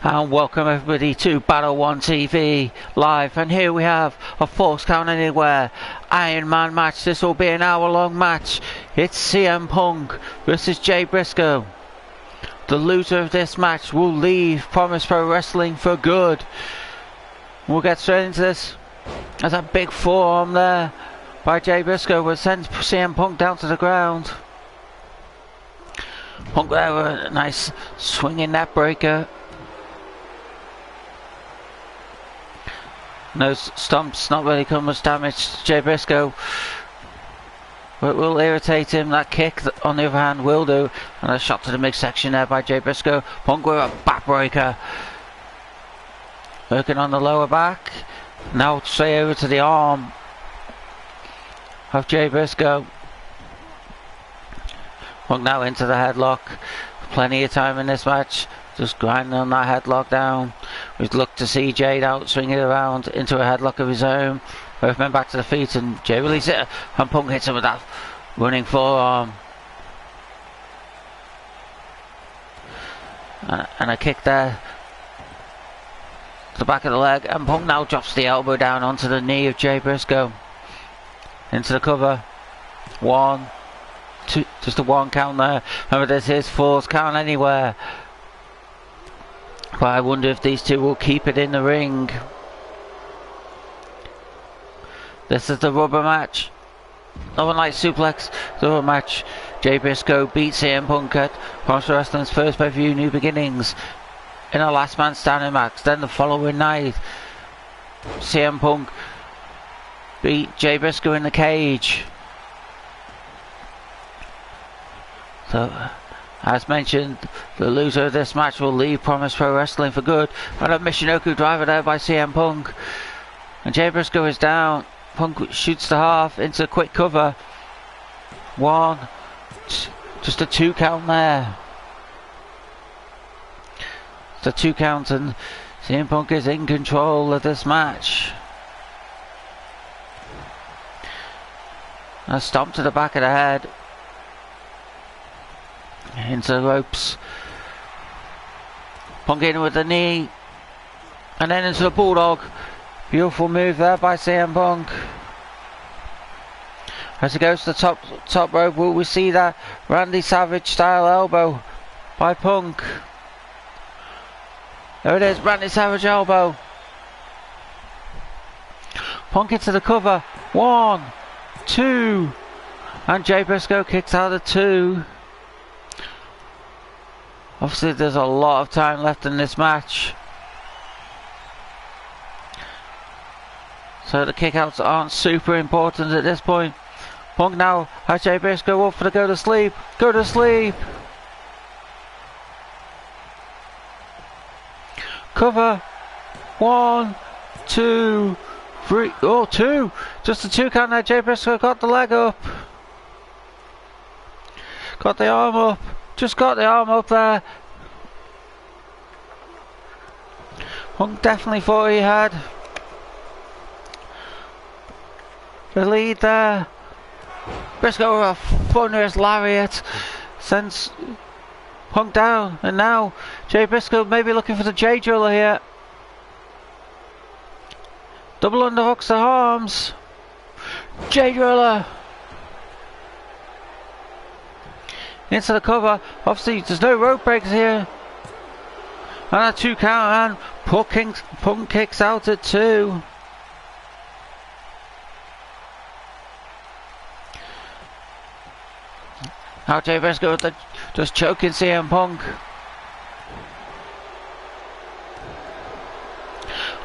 And welcome everybody to Battle 1 TV live, and here we have a Force Count Anywhere Iron Man match. This will be an hour-long match. It's CM Punk versus Jay Briscoe. The loser of this match will leave Promise Pro Wrestling for good. We'll get straight into this. There's a big forearm there by Jay Briscoe, which sends CM Punk down to the ground. Punk there with a nice swinging net breaker. No stomps, not really done much damage to Jay Briscoe, but it will irritate him. That kick, on the other hand, will do. And a shot to the midsection there by Jay Briscoe. Punk with a backbreaker. Working on the lower back. Now straight over to the arm of Jay Briscoe. Punk now into the headlock. Plenty of time in this match. Just grinding on that headlock down. We'd look to see Jay out, swing it around into a headlock of his own. Both men back to the feet, and Jay releases it, and Punk hits him with that running forearm. And a kick there to the back of the leg, and Punk now drops the elbow down onto the knee of Jay Briscoe. Into the cover. 1, 2, just a 1 count there. Remember, this is Force Count Anywhere. But I wonder if these two will keep it in the ring. This is the rubber match. Northern Light Suplex, the rubber match. Jay Briscoe beats CM Punk at Promise Pro Wrestling's first pay-per-view New Beginnings in a last man standing match. Then the following night, CM Punk beat Jay Briscoe in the cage. So, as mentioned, the loser of this match will leave Promise Pro Wrestling for good. And a Michinoku driver there by CM Punk. And Jay Briscoe is down. Punk shoots the half into a quick cover. 1, just a 2 count there. It's a 2 count, and CM Punk is in control of this match. A stomp to the back of the head. Into the ropes. Punk in with the knee. And then into the bulldog. Beautiful move there by CM Punk. As he goes to the top rope, will we see that Randy Savage style elbow by Punk? There it is, Randy Savage elbow. Punk into the cover. 1, 2. And Jay Briscoe kicks out of 2. Obviously there's a lot of time left in this match, so the kickouts aren't super important at this point. Punk now has Jay Briscoe up for the go to sleep. Go to sleep. Cover. 1, 2, 3. Oh, 2. Just a 2 count there. Jay Briscoe got the leg up. Got the arm up. Just got the arm up there. Punk definitely thought he had the lead there. Briscoe with a thunderous lariat sends Punk down, and now Jay Briscoe may be looking for the J Driller here. Double underhooks the arms. J Driller. Into the cover. Obviously there's no rope breaks here. And a 2 count, and Punk kicks out at 2. Now Jay Briscoe just choking CM Punk.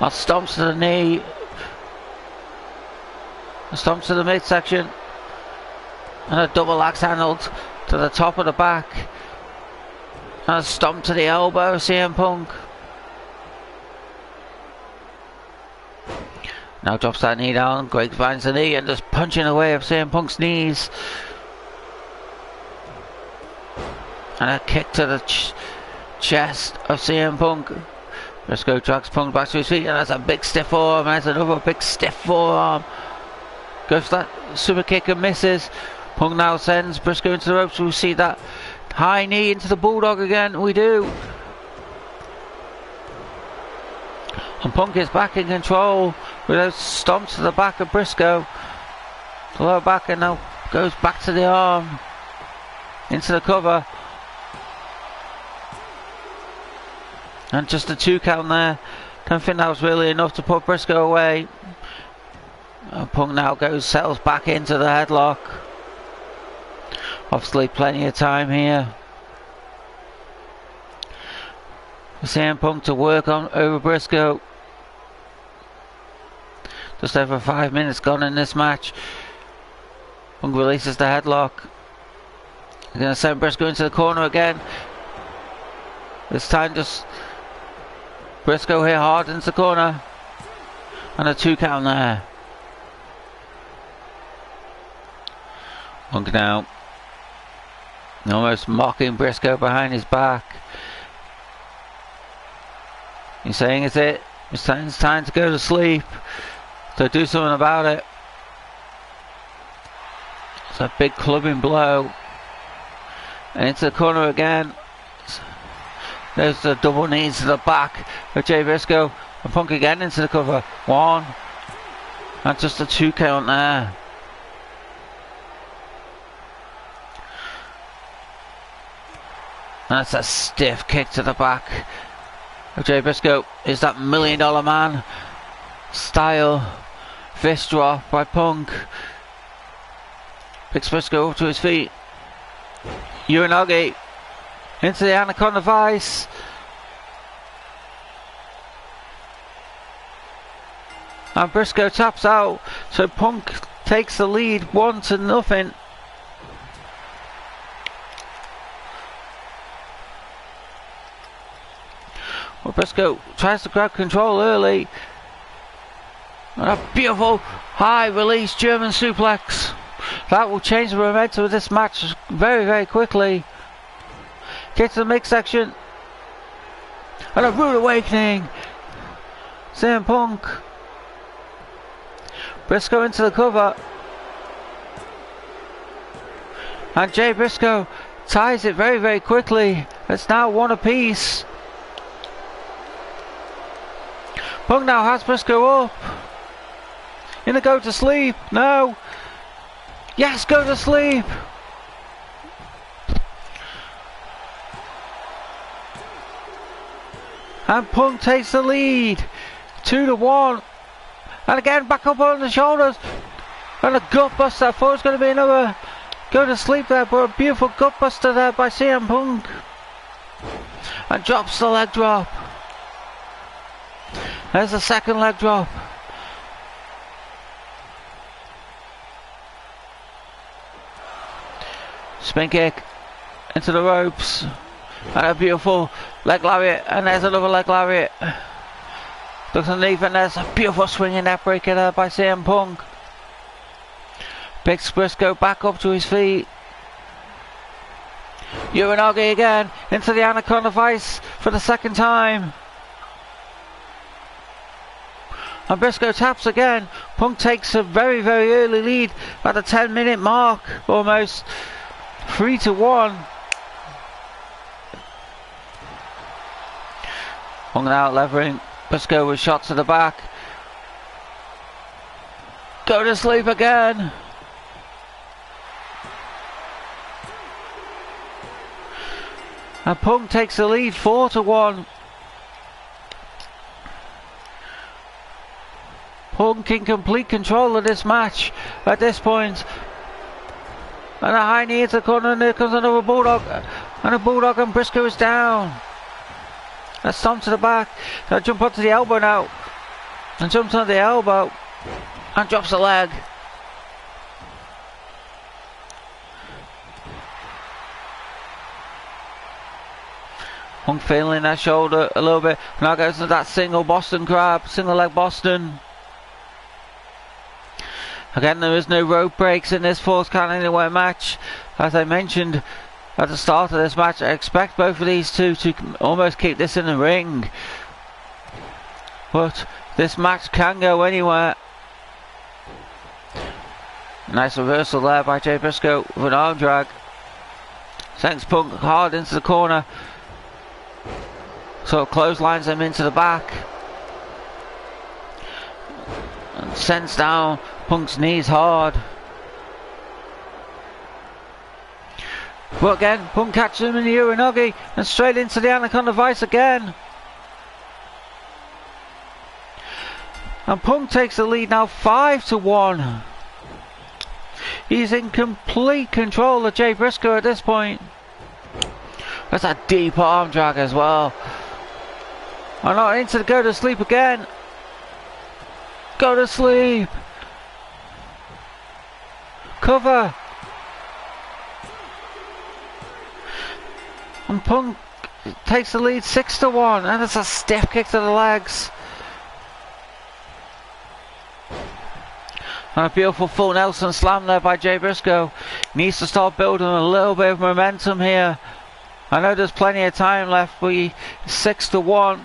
A stomps to the knee. A stomps to the midsection. And a double axe handled to the top of the back. And a stomp to the elbow of CM Punk. Now drops that knee down. Greg finds the knee and just punching away of CM Punk's knees. And a kick to the chest of CM Punk. Briscoe drags Punk back to his feet, and that's a big stiff forearm. There's another big stiff forearm. Goes for that super kick and misses. Punk now sends Briscoe into the ropes. We see that high knee into the bulldog again. We do. And Punk is back in control with those stomps to the back of Briscoe. The lower back, and now goes back to the arm. Into the cover. And just a 2 count there. Don't think that was really enough to put Briscoe away. And Punk now settles back into the headlock. Obviously plenty of time here for CM Punk to work on over Briscoe. Just over 5 minutes gone in this match. Punk releases the headlock. He's going to send Briscoe into the corner again. This time just Briscoe here hard into the corner. And a 2 count there. Punk now almost mocking Briscoe behind his back. He's saying it's time to go to sleep. So do something about it. It's a big clubbing blow. And into the corner again. There's the double knees to the back of Jay Briscoe. And Punk again into the cover. 1. And just a 2 count there. And that's a stiff kick to the back of Jay Briscoe. Is that $1 Million Man style fist drop by Punk. Picks Briscoe up to his feet. Uranagi into the Anaconda Vice. And Briscoe taps out. So Punk takes the lead 1-0. Well, Briscoe tries to grab control early. And a beautiful high release German suplex. That will change the momentum of this match very, very quickly. Get to the mix section. And a rude awakening. CM Punk. Briscoe into the cover. And Jay Briscoe ties it very, very quickly. It's now 1 apiece. Punk now has Briscoe up. Gonna go to sleep. No. Yes, go to sleep. And Punk takes the lead. 2-1. And again, back up on the shoulders. And a gut buster. I thought it was going to be another go to sleep there, but a beautiful gut buster there by CM Punk. And drops the leg drop. There's the second leg drop. Spin kick into the ropes. And a beautiful leg lariat. And there's another leg lariat. Looks underneath, and there's a beautiful swinging neck breaker there by CM Punk. Picks Briscoe back up to his feet. Uranagi again into the Anaconda Vice for the second time. And Briscoe taps again. Punk takes a very, very early lead at the 10-minute mark, almost 3-1. Punk out levering. Briscoe with shots to the back. Go to sleep again. And Punk takes the lead 4-1. Punk in complete control of this match at this point. And a high knee into the corner, and there comes another bulldog. And a bulldog, and Briscoe is down. A stomp to the back. So jump onto the elbow now. And jumps on the elbow. And drops the leg. Punk feeling that shoulder a little bit. Now goes to that single Boston crab. Single leg Boston. Again, there is no rope breaks in this Falls Count Anywhere match. As I mentioned at the start of this match, I expect both of these two to almost keep this in the ring. But this match can go anywhere. Nice reversal there by Jay Briscoe with an arm drag. Sends Punk hard into the corner. So clotheslines him into the back. sends down Punk's knees hard. But again, Punk catches him in the Uranagi and straight into the Anaconda Vice again. And Punk takes the lead now 5-1. He's in complete control of Jay Briscoe at this point. That's a deep arm drag as well. And not into the go to sleep again. Go to sleep. Cover. And Punk takes the lead 6-1. And it's a stiff kick to the legs. And a beautiful full Nelson slam there by Jay Briscoe. Needs to start building a little bit of momentum here. I know there's plenty of time left, but 6-1.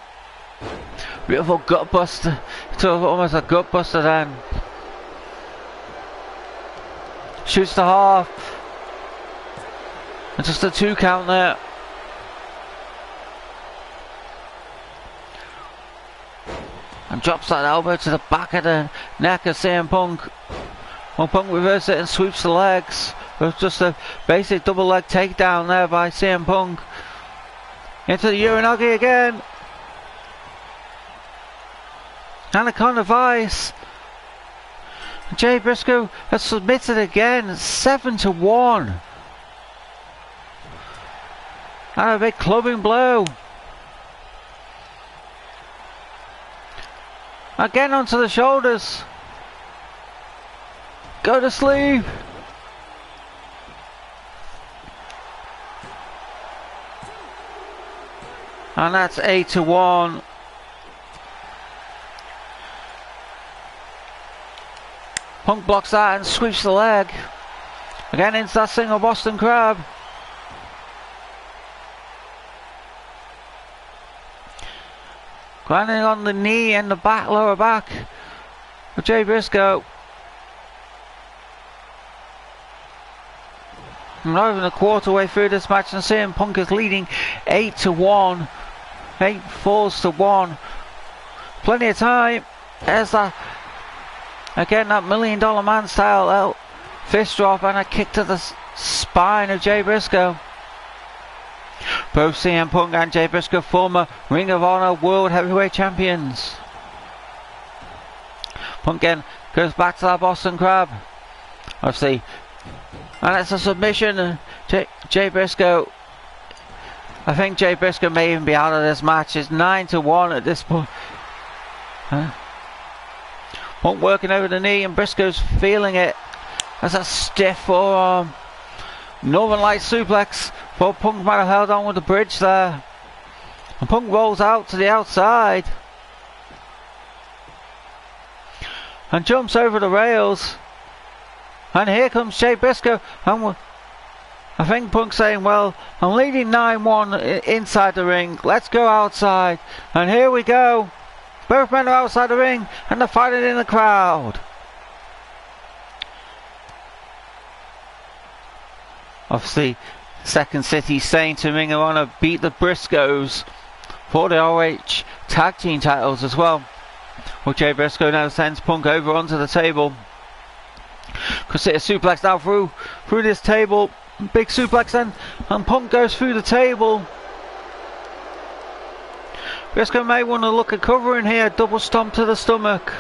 Beautiful gut buster. To almost a gut buster then. Shoots the half. And just a 2 count there. And drops that elbow to the back of the neck of CM Punk. Well, Punk reverses it and sweeps the legs. It was just a basic double leg takedown there by CM Punk. Into the Uranagi again. Anaconda Vice. Jay Briscoe has submitted again. 7-1. And a big clubbing blow. Again onto the shoulders. Go to sleep. And that's 8-1. Punk blocks that and sweeps the leg. Again into that single Boston Crab. Grinding on the knee and the back, lower back of Jay Briscoe. Not even a quarter way through this match, and CM Punk is leading 8-1. 8-1. Plenty of time. There's that. Again, that $1 Million Man style fist drop and a kick to the spine of Jay Briscoe. Both CM Punk and Jay Briscoe, former Ring of Honor World Heavyweight Champions. Punk again goes back to that Boston Crab. Obviously. And it's a submission. Jay Briscoe. I think Jay Briscoe may even be out of this match. It's 9-1 at this point. Punk working over the knee and Briscoe's feeling it. That's a stiff forearm. Northern Lights suplex. But Punk might have held on with the bridge there. And Punk rolls out to the outside. And jumps over the rails. And here comes Jay Briscoe. And I think Punk's saying, well, I'm leading 9-1 inside the ring. Let's go outside. And here we go. Both men are outside the ring. And they're fighting in the crowd. Obviously, Second City saying to Ring of Honor beat the Briscoes for the ROH tag team titles as well. Well, Jay Briscoe now sends Punk over onto the table. Could see a suplex now through this table. Big suplex then, and Punk goes through the table. Briscoe may want to look at covering here. Double stomp to the stomach.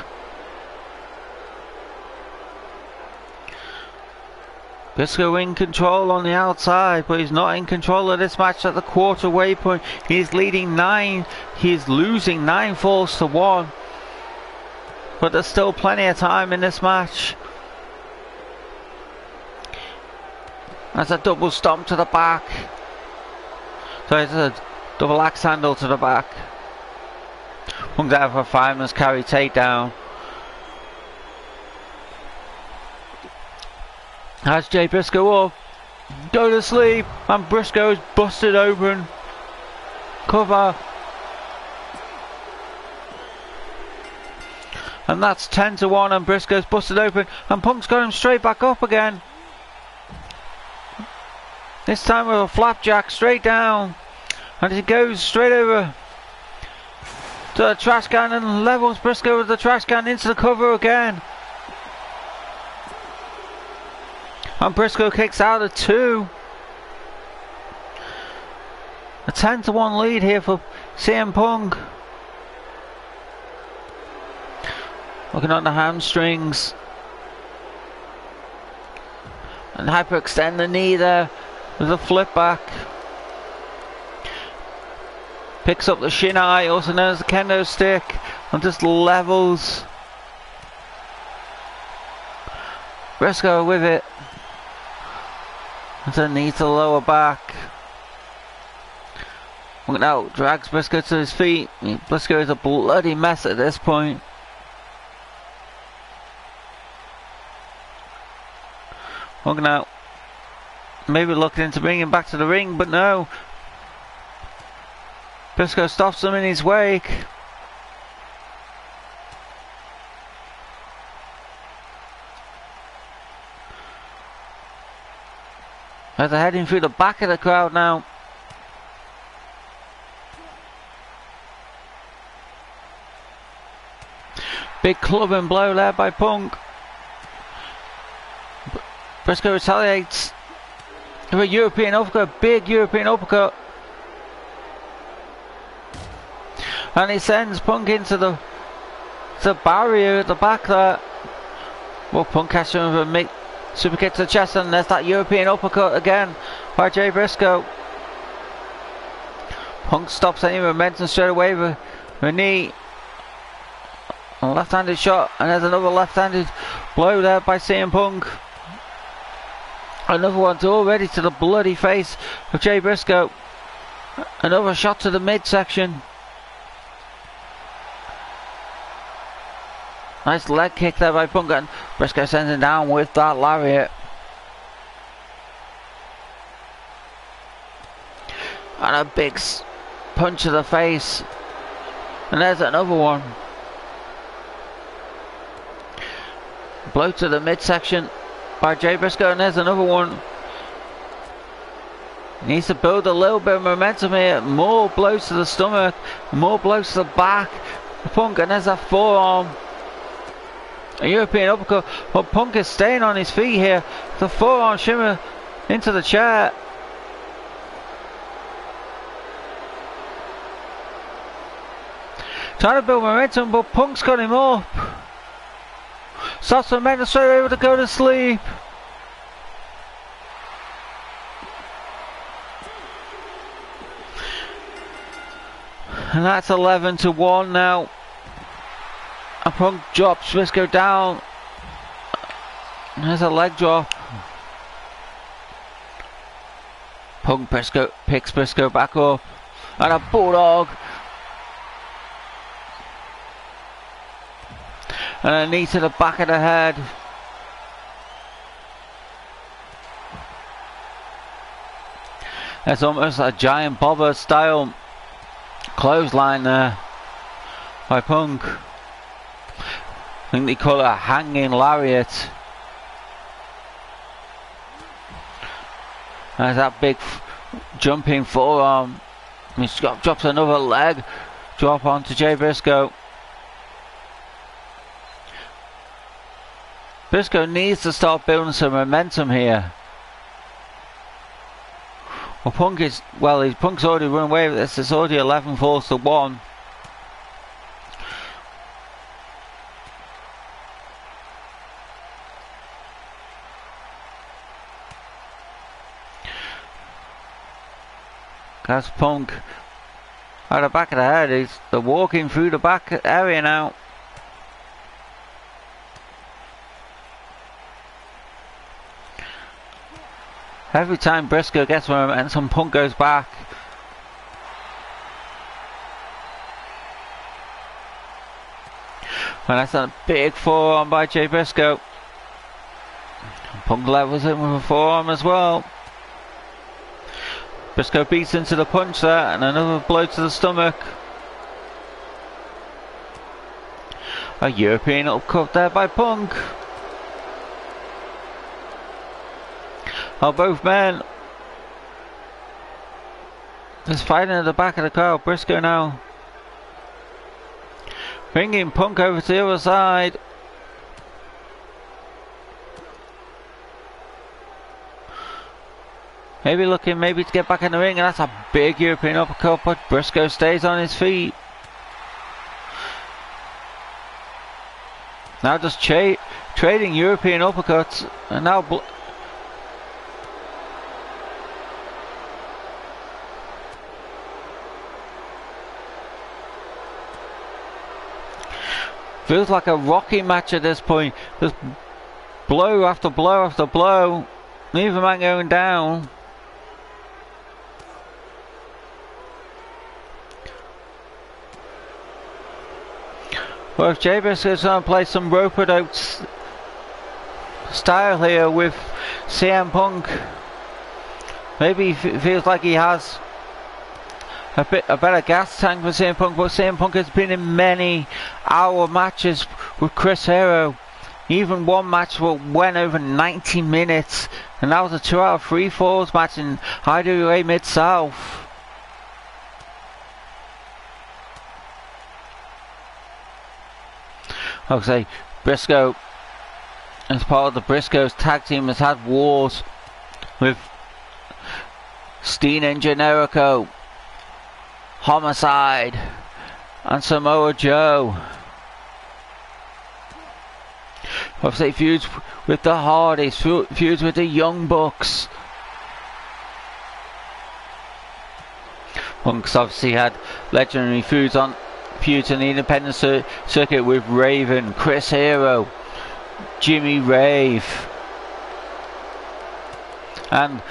Briscoe in control on the outside, but he's not in control of this match at the quarter waypoint. He's leading 9. He's losing 9-1. But there's still plenty of time in this match. That's a double stomp to the back. So it's a double axe handle to the back. Punk's out for a fireman's carry takedown. Has Jay Briscoe up. Go to sleep. And Briscoe's busted open. Cover. And that's 10-1 and Briscoe's busted open. And Punk's got him straight back up again. This time with a flapjack straight down. And he goes straight over to the trash can and levels Briscoe with the trash can into the cover again. And Briscoe kicks out of 2. A 10-1 lead here for CM Punk. Looking on the hamstrings. And hyperextend the knee there with a flip back. Picks up the shinai, also known as the kendo stick, and just levels. Briscoe with it. Underneath the lower back. Now drags Briscoe to his feet. Briscoe is a bloody mess at this point. Looking out. Maybe looking into bringing him back to the ring, but no. Briscoe stops him in his wake. As they're heading through the back of the crowd now. Big clubbing blow there by Punk. Briscoe retaliates with a European uppercut, big European uppercut. And he sends Punk into the barrier at the back there. Well, Punk catches him with a super kick to the chest, and there's that European uppercut again by Jay Briscoe. Punk stops any momentum straight away with a knee. A left-handed shot, and there's another left-handed blow there by CM Punk. Another one's already to the bloody face of Jay Briscoe. Another shot to the midsection. Nice leg kick there by Punk, and Briscoe sends him down with that lariat. And a big punch to the face. And there's another one. Blow to the midsection by Jay Briscoe, and there's another one. He needs to build a little bit of momentum here. More blows to the stomach, more blows to the back. Punk, and there's that forearm. A European uppercut, but Punk is staying on his feet here. The forearm shimmer into the chair. Trying to build momentum, but Punk's got him up. Stops momentum, straight able to go to sleep. And that's 11-1 now. And Punk drops Briscoe down. There's a leg drop. Punk picks Briscoe back up. And a bulldog. And a knee to the back of the head. That's almost a giant bobber style clothesline there by Punk. I think they call it a hanging lariat. There's that big jumping forearm. He drops another leg drop onto Jay Briscoe. Briscoe needs to start building some momentum here. Well, Punk's already run away with this. It's already 11-1. That's Punk at the back of the head. They're walking through the back area now. Every time Briscoe gets momentum, Punk goes back. And that's a big forearm by Jay Briscoe. Punk levels him with a forearm as well. Briscoe beats into the punch there, and another blow to the stomach. A European uppercut there by Punk. Oh, both men just fighting at the back of the crowd. Briscoe now Bringing Punk over to the other side. Maybe looking to get back in the ring, and that's a big European uppercut, but Briscoe stays on his feet. Now just trading European uppercuts, and now feels like a rocky match at this point. Just blow after blow after blow. Neither man going down. Well, if Jay Briscoe's going to play some rope-a-dope style here with CM Punk, maybe he feels like he has a better gas tank for CM Punk, but CM Punk has been in many hour matches with Chris Hero. Even one match went over 90 minutes, and that was a 2 out of 3 falls match in IWA Mid-South. Like I say, Briscoe, as part of the Briscoe's tag team, has had wars with Steen and Generico, Homicide, and Samoa Joe. Obviously feuds with the Hardys, feuds with the Young Bucks. Punk's obviously had legendary feuds in the independent circuit with Raven, Chris Hero, Jimmy Rave, and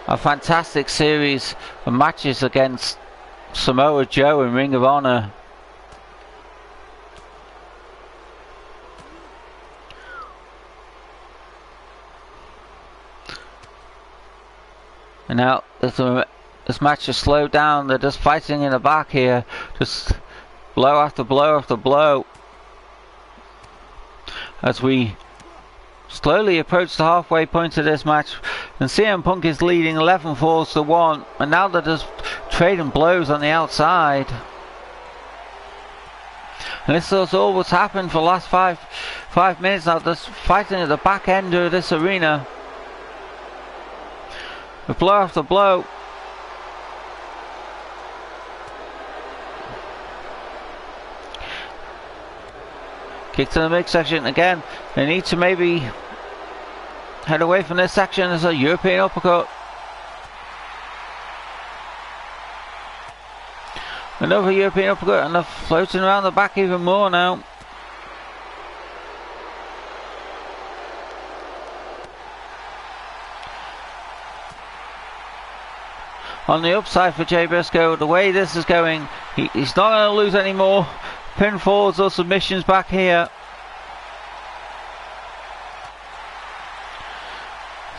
a fantastic series of matches against Samoa Joe in Ring of Honor. And now this match is slowed down. They're just fighting in the back here, just blow after blow after blow, as we slowly approach the halfway point of this match. And CM Punk is leading 11 falls to 1, and now they're just trading blows on the outside. And this is all what's happened for the last five minutes now, just fighting at the back end of this arena, with blow after blow. Kick to the midsection again. They need to maybe head away from this section. There's a European uppercut. Another European uppercut, and they're floating around the back even more now. On the upside for Jay Briscoe, the way this is going, he's not going to lose any more pinfalls or submissions back here.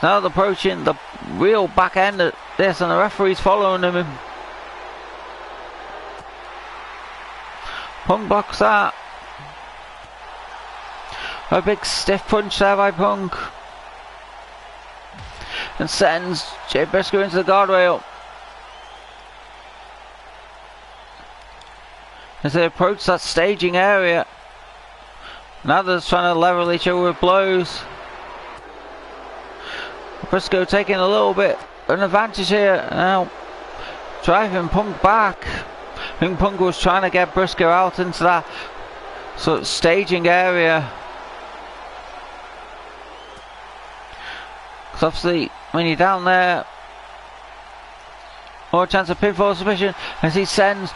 Now they're approaching the real back end of this, and the referee's following them. Punk blocks that. A big stiff punch there by Punk, and sends Jay Briscoe into the guardrail. As they approach that staging area, now they're trying to level each other with blows. Briscoe taking a little bit of an advantage here, now driving Punk back. I think Punk was trying to get Briscoe out into that sort of staging area, because obviously when you're down there, more chance of pinfall submission, as he sends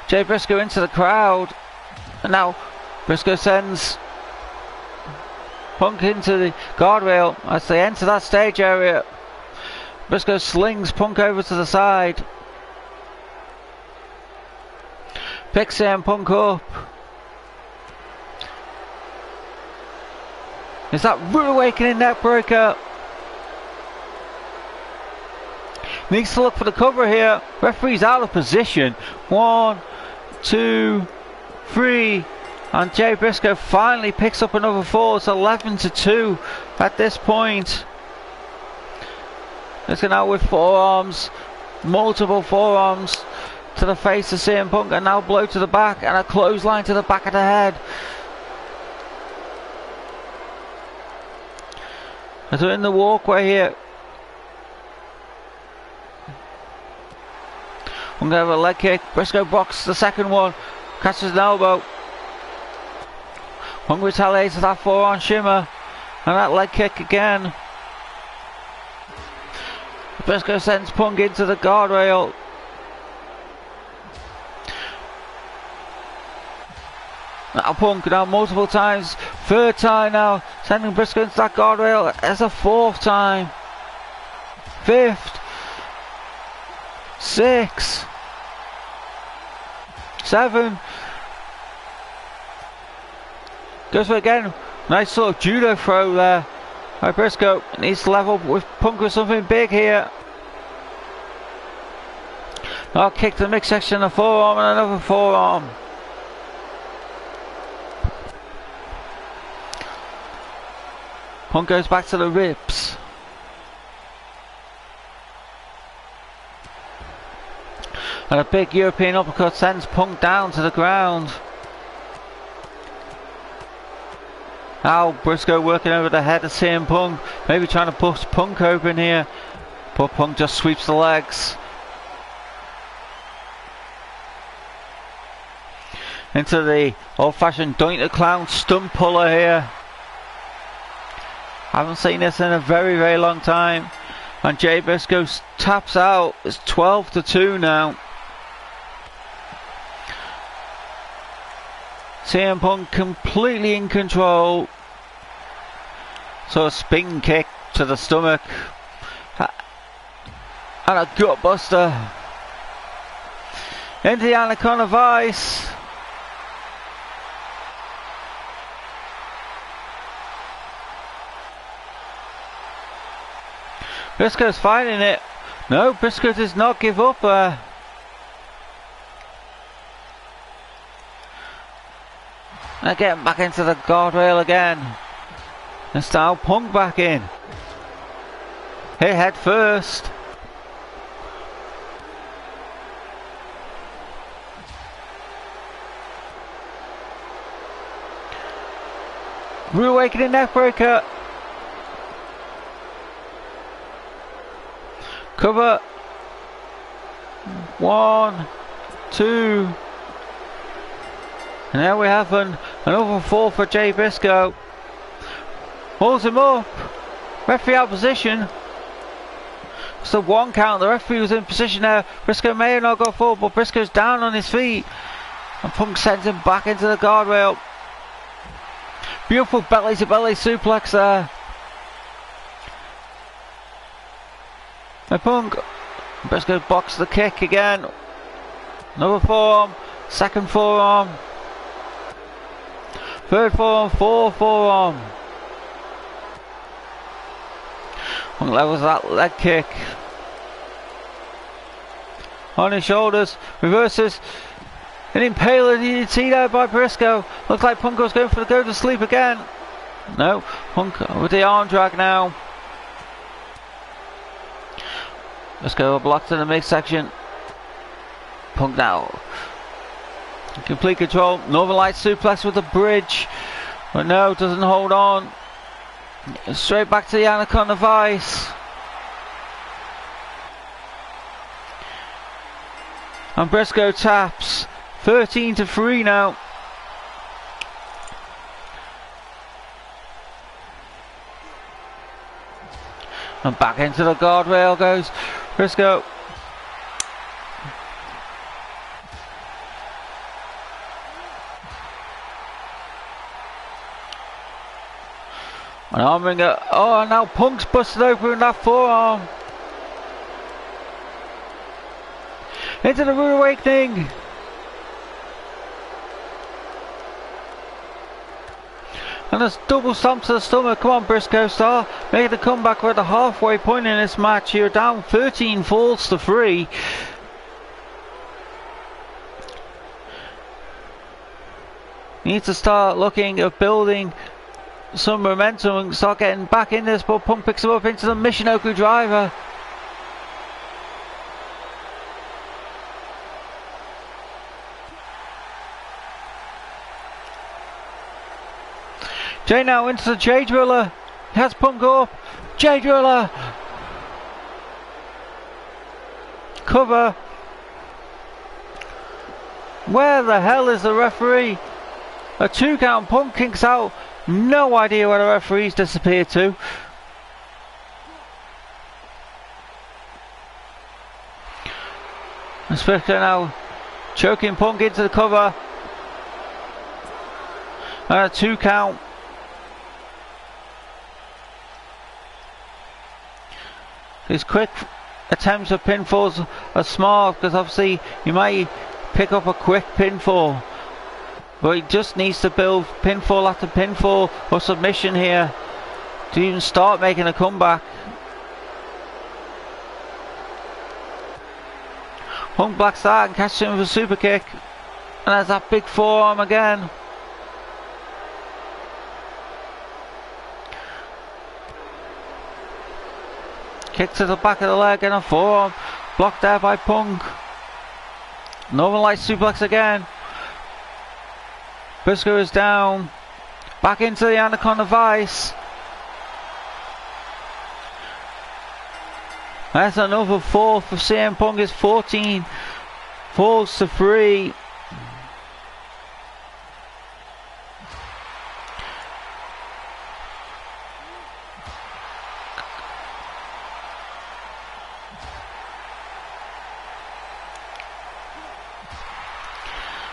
Jay Briscoe into the crowd. And now Briscoe sends Punk into the guardrail as they enter that stage area. Briscoe slings Punk over to the side, picks him Punk up. Is that Rude Awakening neck breaker? Needs to look for the cover here. Referee's out of position. 1, 2, 3, and Jay Briscoe finally picks up another fall. It's 11-2 at this point. It's now with forearms, multiple forearms to the face of CM Punk, and now blow to the back, and a clothesline to the back of the head. As we're in the walkway here. I'm going to have a leg kick. Briscoe blocks the second one. Catches an elbow. Punk retaliates with that forearm shimmer. And that leg kick again. Briscoe sends Punk into the guardrail. Now Punk now multiple times. Third time now. Sending Briscoe into that guardrail. As a fourth time. Fifth. 6. 7. Goes for it again. Nice sort of judo throw there. Right, Briscoe needs to level with Punk with something big here. Now kick to the midsection, a forearm and another forearm. Punk goes back to the ribs. And a big European uppercut sends Punk down to the ground. Now Briscoe working over the head of CM Punk. Maybe trying to bust Punk open here. But Punk just sweeps the legs. Into the old-fashioned Doink the Clown stump puller here. Haven't seen this in a very, very long time. And Jay Briscoe taps out. It's 12-2 now. CM Punk completely in control. So a spin kick to the stomach. And a gut buster. Into the Anaconda Vice. Briscoe's fighting it. No, Briscoe does not give up there. They're getting back into the guardrail again. And style Punk back in. Hit head first. Rude Awakening neckbreaker. Cover. 1, 2. And there we have another fall for Jay Briscoe. Holds him up. Referee out of position. It's a 1 count. The referee was in position there. Briscoe may have not got forward, but Briscoe's down on his feet. And Punk sends him back into the guardrail. Beautiful belly to belly suplex there. And Punk. Briscoe blocks the kick again. Another forearm. Second forearm. Third forearm. Fourth forearm. Punk levels that leg kick. On his shoulders. Reverses. An impaler DDT there by Briscoe. Looks like Punk was going for the go to sleep again. No. Punk with the arm drag now. Briscoe blocked in the midsection. Punk now. Complete control. Northern Light suplex with the bridge. But no, doesn't hold on. Straight back to the Anaconda Vice. And Briscoe taps. 13-3 now. And back into the guardrail goes Briscoe. An arm ringer. Oh, and now Punk's busted open with that forearm. Into the Rude Awakening. And there's double stomp to the stomach. Come on, Briscoe star. Make the comeback. We're at the halfway point in this match. You're down 13 falls to 3. Need to start looking at building some momentum and start getting back in this, but Punk picks him up into the Michinoku driver. Jay now into the J Driller. He has Punk up. J Driller. Cover. Where the hell is the referee? A 2 count. Punk kicks out. No idea where the referee's disappeared to. And Briscoe now choking Punk into the cover. And a 2 count. His quick attempts at pinfalls are smart because obviously you might pick up a quick pinfall. But he just needs to build pinfall after pinfall or submission here to even start making a comeback. Punk blocks that and catches him with a super kick. And there's that big forearm again. Kick to the back of the leg and a forearm. Blocked there by Punk. Northern Light suplex again. Briscoe is down. Back into the Anaconda Vice. That's another 4 for CM Punk. Is 14 falls to 3.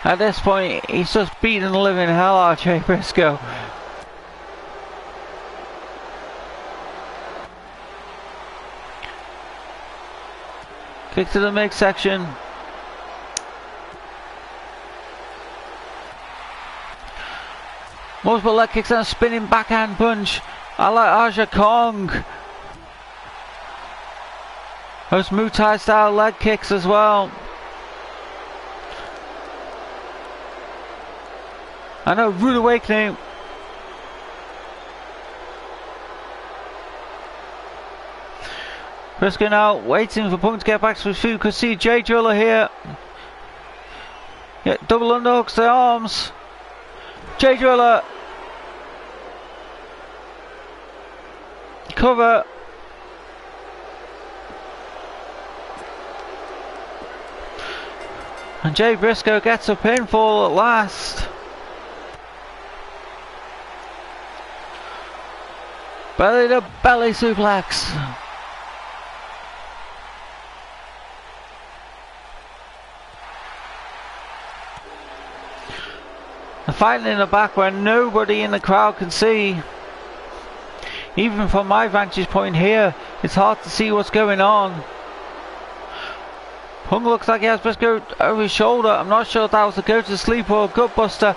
At this point, he's just beating the living hell out of Jay Briscoe. Kick to the midsection. Multiple leg kicks and a spinning backhand punch. I like Aja Kong. Those Muay Thai style leg kicks as well. I know, rude awakening. Briscoe now waiting for Punk to get back to his feet. Could see J Driller here. Yeah, double underhooks the arms. J Driller. Cover. And Jay Briscoe gets a pinfall at last. Belly to belly suplex. The fighting in the back where nobody in the crowd can see. Even from my vantage point here, it's hard to see what's going on. Punk looks like he has Briscoe over his shoulder. I'm not sure if that was a go to sleep or a gut buster.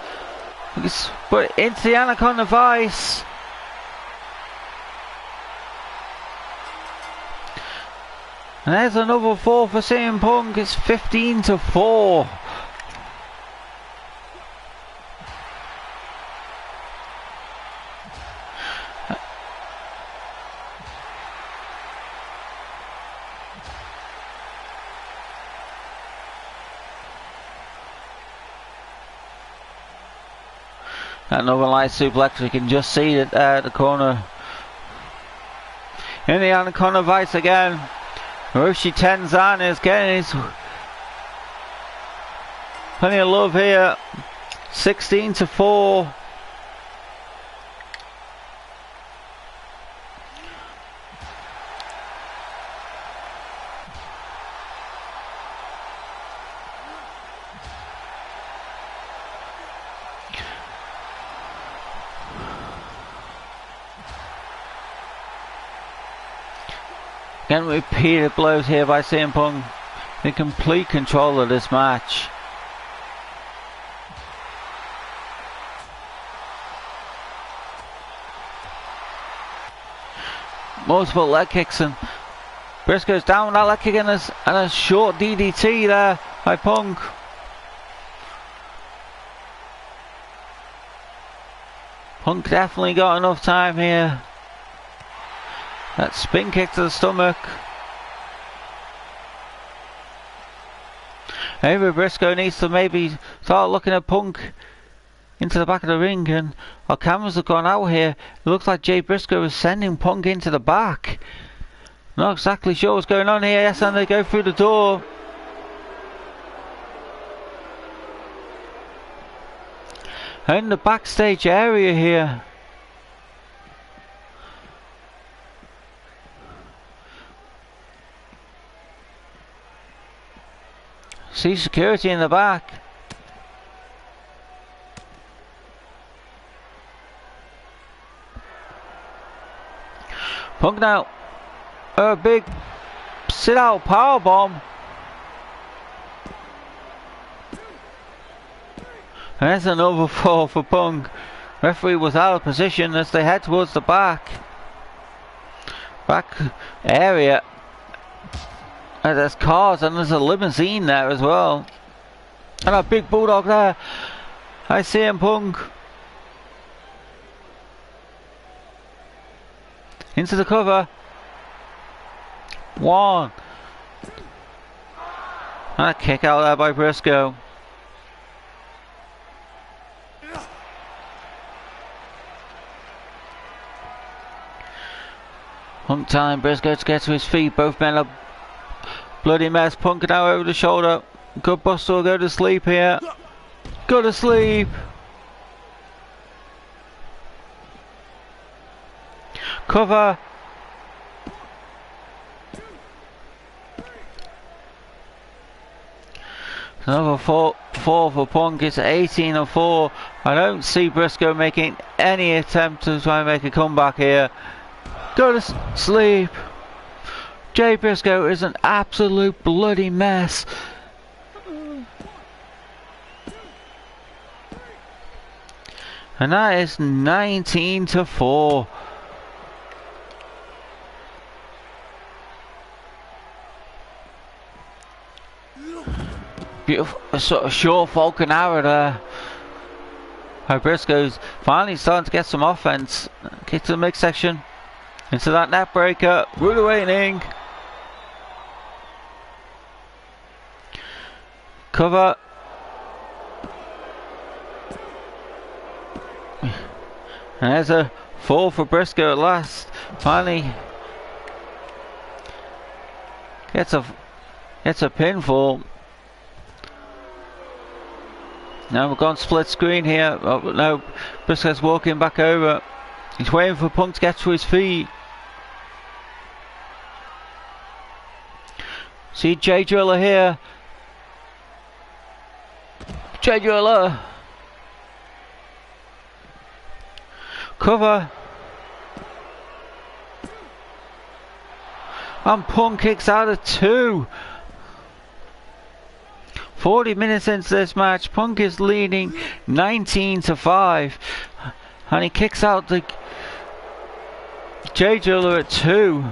But into the Anaconda Vice. And there's another 4 for CM Punk. It's 15-4. That Northern Light suplex, we can just see it there at the corner. In the Anaconda Vice again. Hiroshi Tenzan is getting his plenty of love here. 16-4. Getting repeated blows here by CM Punk in complete control of this match. Multiple leg kicks and Briscoe's down with that leg kick and a short DDT there by Punk. Punk definitely got enough time here. That spin kick to the stomach. Maybe Briscoe needs to maybe start looking at Punk into the back of the ring, and our cameras have gone out here. It looks like Jay Briscoe is sending Punk into the back. Not exactly sure what's going on here. Yes, and they go through the door. In the backstage area here. See security in the back. Punk now. A big sit-out powerbomb. And there's another fall for Punk. Referee was out of position as they head towards the back area. And there's cars and there's a limousine there as well. And a big bulldog there. I see him, Punk. Into the cover. One. And a kick out there by Briscoe. Punk time, Briscoe to get to his feet. Both men are bloody mess. Punk now over the shoulder. Good Buster will go to sleep here. Go to sleep. Cover. Another four for Punk. It's 18-4. I don't see Briscoe making any attempt to try and make a comeback here. Go to sleep. Jay Briscoe is an absolute bloody mess. And that is 19-4. Beautiful, a sort of short Falcon arrow there. Briscoe's finally starting to get some offense. Kick to the midsection. Into that net breaker. Rude awakening. Cover. And there's a fall for Briscoe at last. Finally gets a pinfall. Now we've gone split screen here. Oh, no, Briscoe's walking back over. He's waiting for Punk to get to his feet. See Jay Driller here. Jay Driller. Cover. And Punk kicks out of 2. 40 minutes into this match, Punk is leading 19-5. And he kicks out the Jay Driller at 2.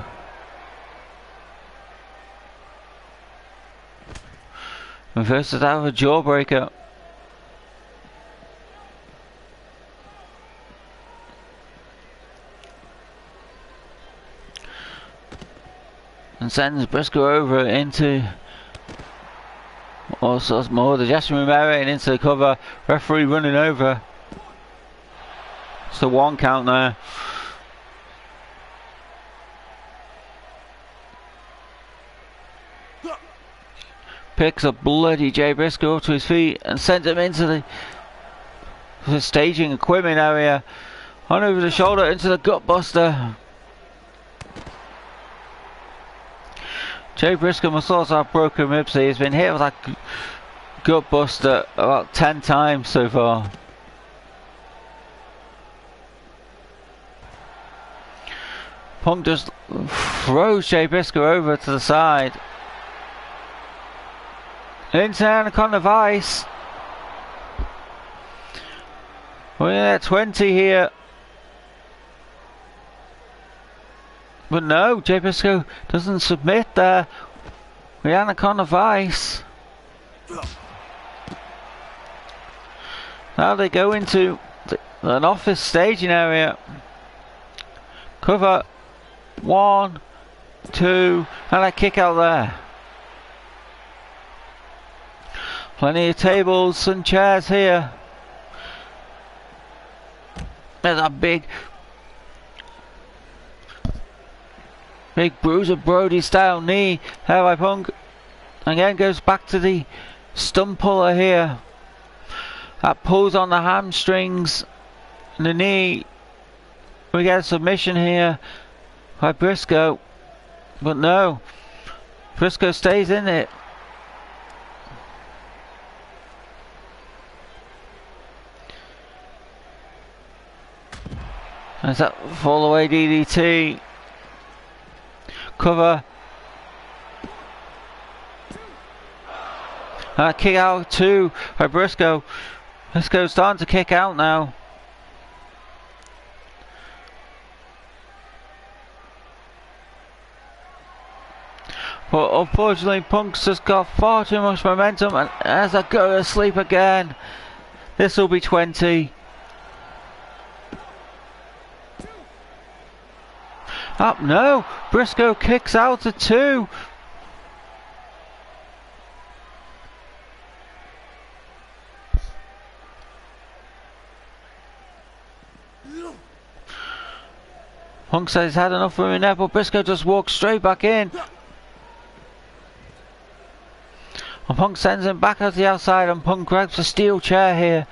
Reverses out of a jawbreaker. And sends Briscoe over into also more the dressing room area and into the cover. Referee running over. It's the 1 count there. Picks up bloody Jay Briscoe up to his feet and sends him into the staging equipment area. On over the shoulder into the gutbuster. Jay Briscoe must also have broken ribs. He's been hit with that gutbuster about 10 times so far. Punk just throws Jay Briscoe over to the side. Into Anaconda Vice. We're at 20 here. But no, Jay Briscoe doesn't submit there. With Anaconda Vice. Now they go into an office staging area. Cover. 1, 2, and a kick out there. Plenty of tables and chairs here. There's a big Bruiser Brody style knee there by Punk. Again goes back to the stump puller here. That pulls on the hamstrings and the knee. We get a submission here by Briscoe. But no, Briscoe stays in it. There's that fall away DDT. Cover. Kick out two by Briscoe. Briscoe's starting to kick out now. But unfortunately Punk's just got far too much momentum, and as I go to sleep again, this will be 20. Up, no! Briscoe kicks out to 2. Punk says he's had enough of him there, but Briscoe just walks straight back in. And Punk sends him back out the outside, and Punk grabs a steel chair here.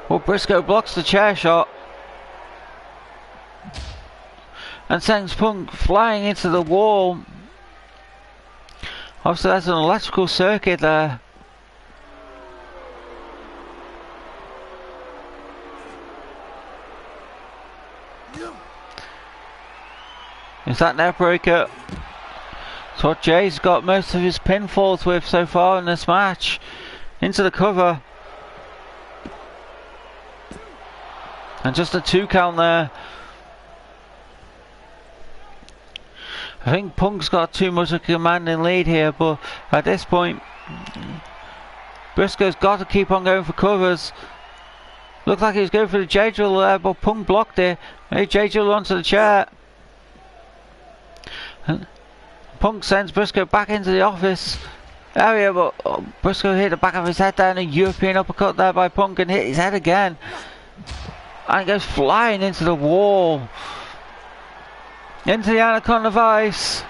Well, Briscoe blocks the chair shot and sends Punk flying into the wall. Obviously there's an electrical circuit there. Is that net breaker? It's what Jay's got most of his pinfalls with so far in this match. Into the cover. And just a 2 count there. I think Punk's got too much of a commanding lead here, but at this point Briscoe's got to keep on going for covers. Looked like he was going for the J drill there, but Punk blocked it. Hey, J drill onto the chair. And Punk sends Briscoe back into the office area, but Briscoe hit the back of his head down, a European uppercut there by Punk, and hit his head again. And he goes flying into the wall. Into the Anaconda Vice.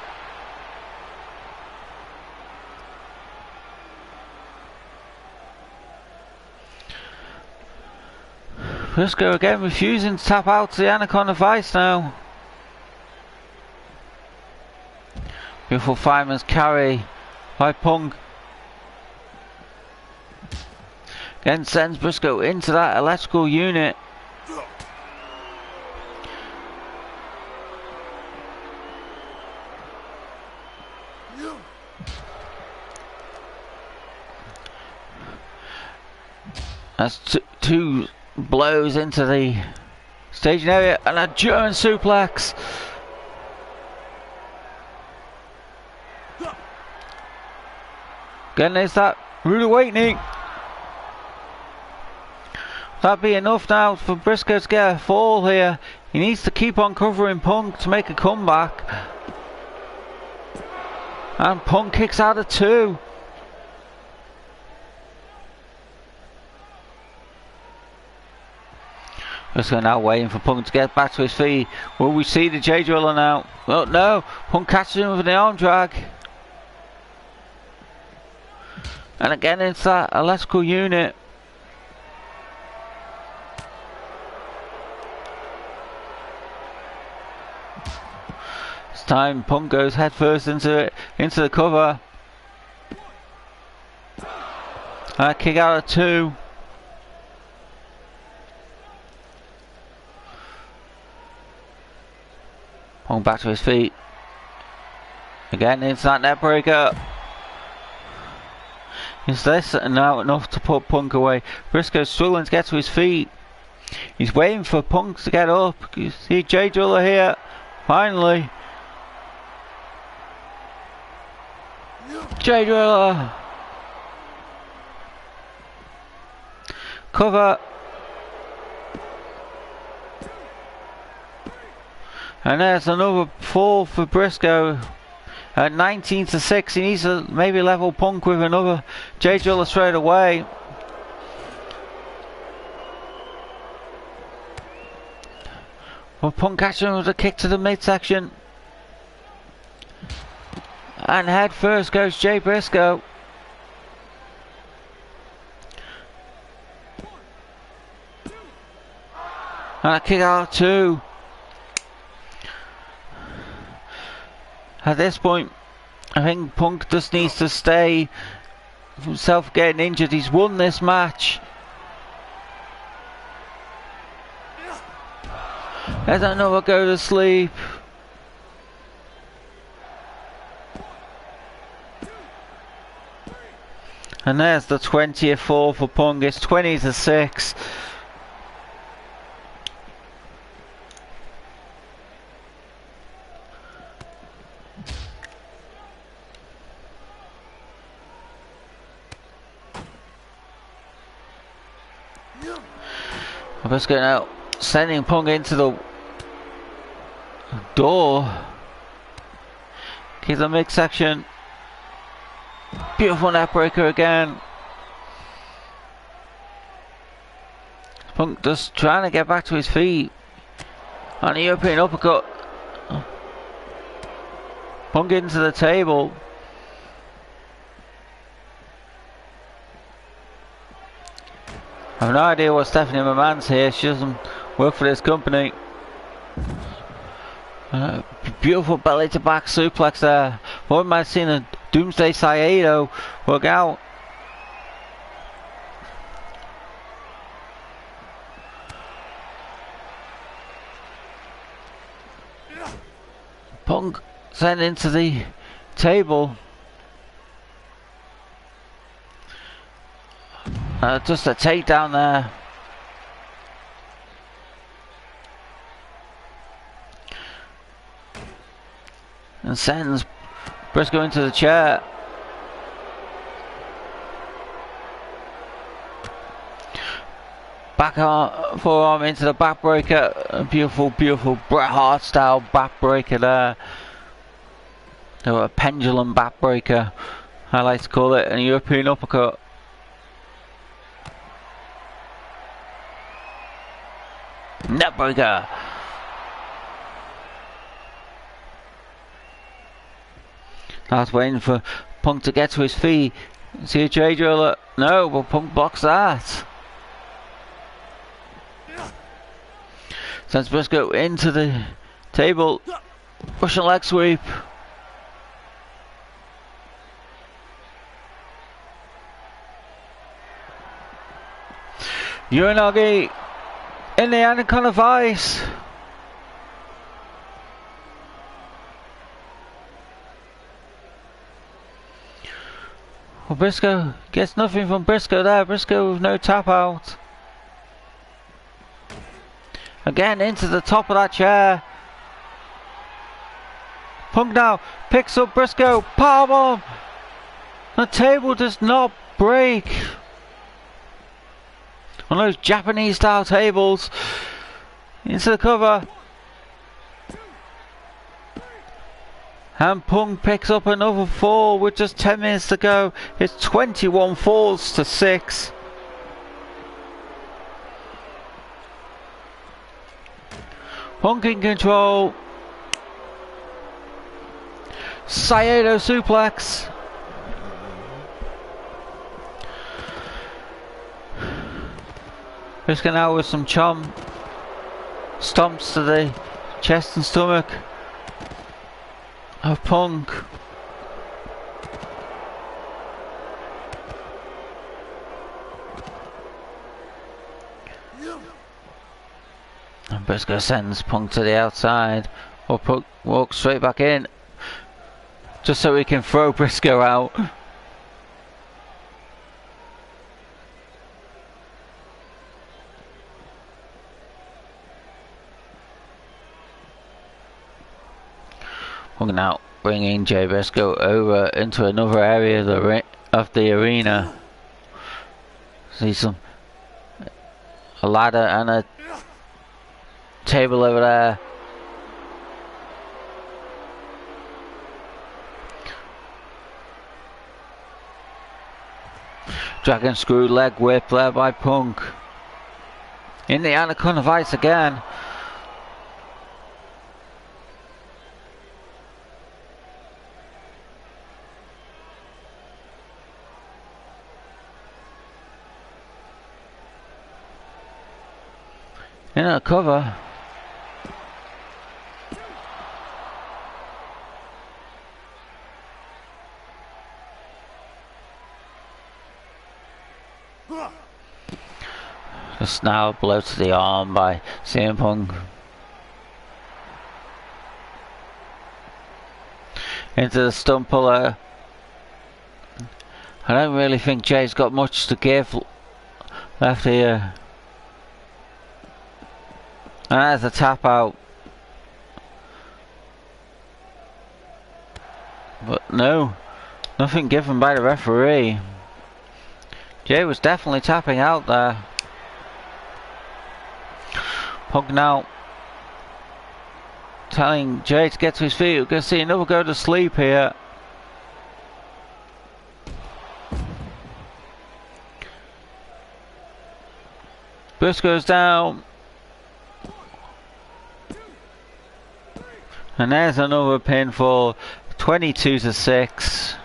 Briscoe again refusing to tap out to the Anaconda Vice now. Beautiful fireman's carry by Punk. Again sends Briscoe into that electrical unit. That's two blows into the staging area and a German suplex. Again, there's that rude awakening. That'd be enough now for Briscoe to get a fall here. He needs to keep on covering Punk to make a comeback. And Punk kicks out of 2. Briscoe now waiting for Punk to get back to his feet. Will we see the J driller now? Oh no, Punk catches him with an arm drag. And again it's that electrical unit. This time Punk goes head first into it, into the cover. And a kick out of 2. Punk back to his feet. Again it's that net breaker. Is this now enough to put Punk away? Briscoe's struggling to get to his feet. He's waiting for Punk to get up. You see J driller here. Finally. J driller. Cover. And there's another fall for Briscoe. At 19-6, he needs to maybe level Punk with another J driller straight away. Well, Punk catching with a kick to the midsection. And head first goes Jay Briscoe. And a kick out too. At this point, I think Punk just needs to stay from himself getting injured. He's won this match. There's another go to sleep. And there's the 20th fall for Punk. It's 20-6. Briscoe now sending Punk into the door. Keep the midsection. Beautiful net breaker again. Punk just trying to get back to his feet. And a European uppercut. Punk into the table. I have no idea what Stephanie McMahon's here. She doesn't work for this company. Beautiful belly to back suplex there. What might have seen a Doomsday Saito work out. Punk sent into the table. Just a takedown there. And sends Briscoe into the chair. Back arm, forearm into the backbreaker. A beautiful, beautiful Bret Hart style backbreaker there. Or a pendulum backbreaker, I like to call it, and a European uppercut. Neckbreaker. I was waiting for Punk to get to his feet. See a J driller? No, but Punk blocks that. Sends Briscoe into the table. Russian leg sweep. Uranagi in the anaconda of ice. Well, Briscoe gets nothing from Briscoe there. Briscoe with no tap out. Again into the top of that chair. Punk now picks up Briscoe. Powerbomb. The table does not break. One of those Japanese style tables. Into the cover. And Punk picks up another fall with just 10 minutes to go. It's 21 falls to 6. Punk in control. Saito suplex. Briscoe now with some stomps to the chest and stomach of Punk. And Briscoe sends Punk to the outside, or Punk walks straight back in, just so he can throw Briscoe out. Punk now bringing Jay Briscoe over into another area of the arena. See a ladder and a table over there. Dragon screw leg whip there by Punk. In the anaconda vice again. In a cover. Just now blow to the arm by CM Punk. Into the stump puller. I don't really think Jay's got much to give left here. And there's a tap out. But no, nothing given by the referee. Jay was definitely tapping out there. Punk now telling Jay to get to his feet. We're going to see another go to sleep here. Briscoe's down. And there's another pinfall. 22-6.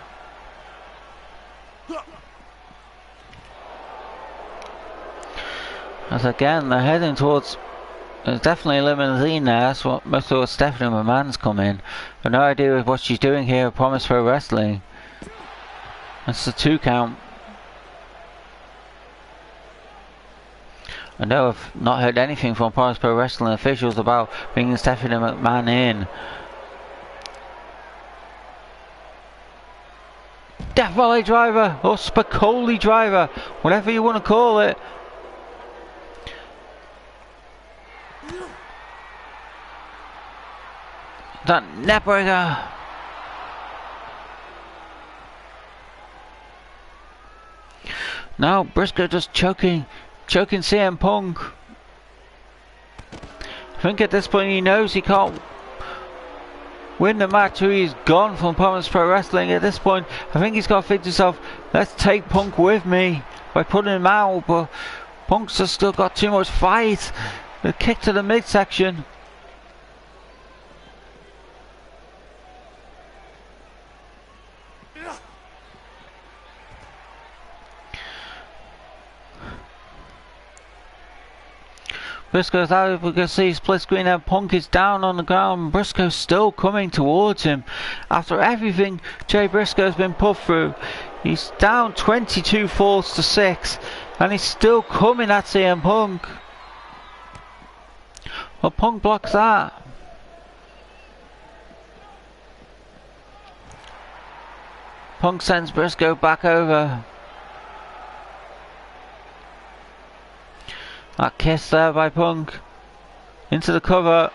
As again, they're heading towards. There's definitely a limousine there. That's what most of Stephanie McMahon's come in. I've no idea what she's doing here at Promise Pro Wrestling. That's the 2 count. I know I've not heard anything from Promise Pro Wrestling officials about bringing Stephanie McMahon in. Death Valley Driver or Spicoli Driver, whatever you want to call it. That neckbreaker. Now Briscoe just choking CM Punk. I think at this point he knows he can't win the match, so he's gone from Promise Pro Wrestling. At this point, I think he's got to think to himself, let's take Punk with me by putting him out, but Punk's just still got too much fight. The kick to the midsection. Briscoe's out, we can see split screen and Punk is down on the ground. Briscoe's still coming towards him. After everything Jay Briscoe's been put through, he's down 22 falls to 6 and he's still coming at CM Punk. Well, Punk blocks that. Punk sends Briscoe back over. That kiss there by Punk. Into the cover.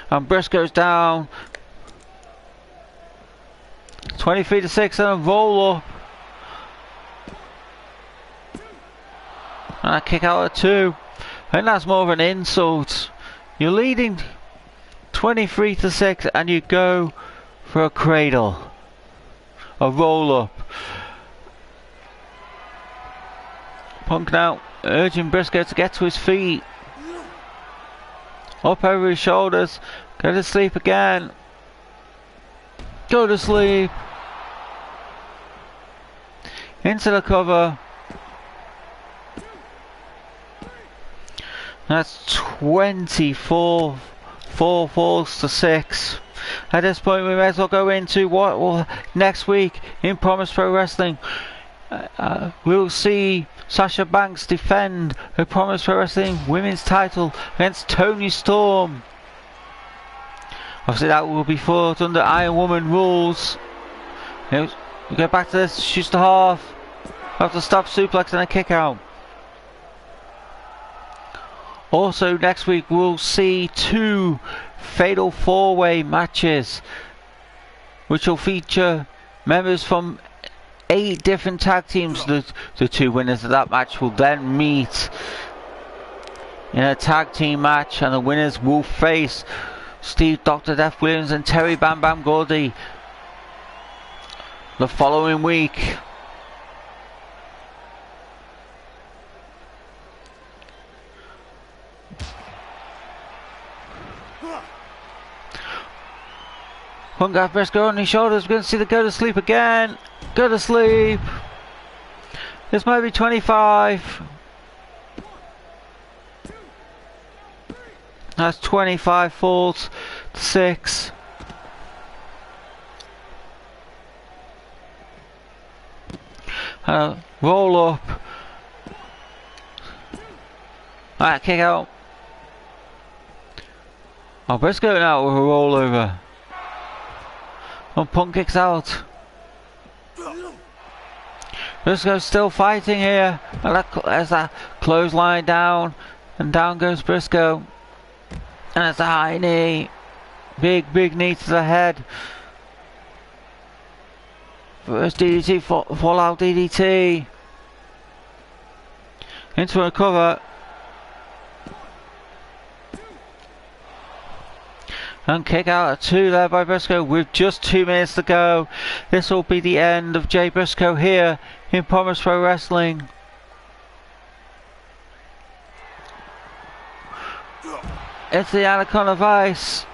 And Briscoe's down. 23-6 and a roll up. And a kick out of 2. I think that's more of an insult. You're leading 23-6 and you go for a cradle. A roll up. Punk now urging Briscoe to get to his feet. Up over his shoulders. Go to sleep again. Go to sleep. Into the cover. That's 24 falls to 6. At this point we may as well go into what will next week in Promise Pro Wrestling. We'll see Sasha Banks defend her Promise Pro Wrestling women's title against Toni Storm. Obviously that will be fought under Iron Woman rules. We go back to this, shoots to half. After stop suplex and a kick out. Also next week we'll see 2 fatal 4-way matches which will feature members from 8 different tag teams. The 2 winners of that match will then meet in a tag team match, and the winners will face Steve Dr. Death Williams and Terry Bam Bam Gordy the following week. Punk got Briscoe on his shoulders. We're going to see the go to sleep again. Go to sleep. This might be 25. That's 25 falls to 6. Roll up. Alright, kick out. Oh, Briscoe now with a rollover. Oh, Punk kicks out. Briscoe's still fighting here. And there's that clothesline down. And down goes Briscoe. And it's a high knee. Big knee to the head. First DDT, fallout DDT. Into a cover. And kick out at 2 there by Briscoe with just 2 minutes to go. This will be the end of Jay Briscoe here in Promise Pro Wrestling. It's the Anaconda Vice.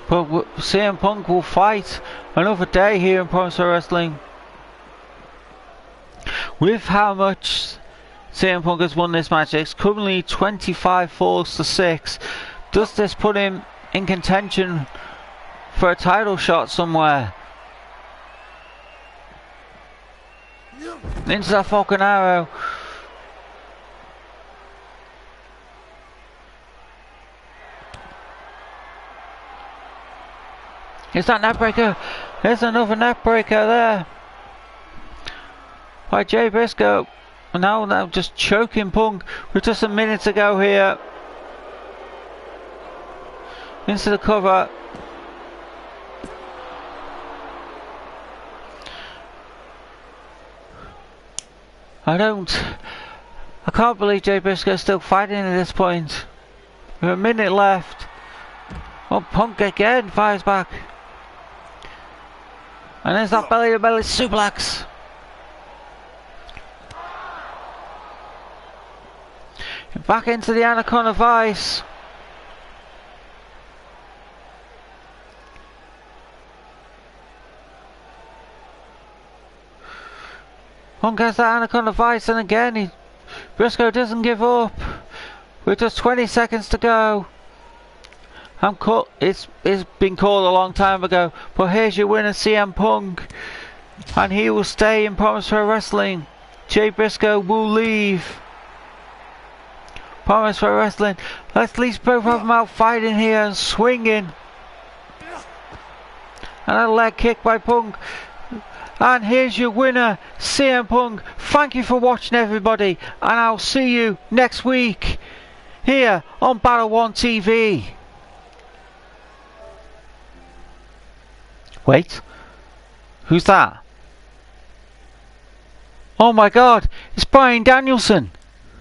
But CM Punk will fight another day here in Promise Pro Wrestling. With how much CM Punk has won this match, it's currently 25 falls to 6. Does this put him in contention for a title shot somewhere? Into that Falcon Arrow. Is that neckbreaker? There's another neckbreaker there by Jay Briscoe. Now just choking Punk with just a minute to go here. Into the cover. I can't believe Jay Briscoe's still fighting at this point. With a minute left. Oh, Punk again fires back. And there's that belly to belly suplex. Back into the Anaconda Vice. Punk has that Anaconda Vice, and again Briscoe doesn't give up. With just 20 seconds to go. It's been called a long time ago, but here's your winner, CM Punk, and he will stay in Promise Pro Wrestling. Jay Briscoe will leave Promise Pro Wrestling. Let's at least both of them out fighting here and swinging. And a leg kick by Punk. And here's your winner, CM Punk. Thank you for watching, everybody, and I'll see you next week here on Battle 1 TV. Wait, who's that? Oh my God, it's Bryan Danielson.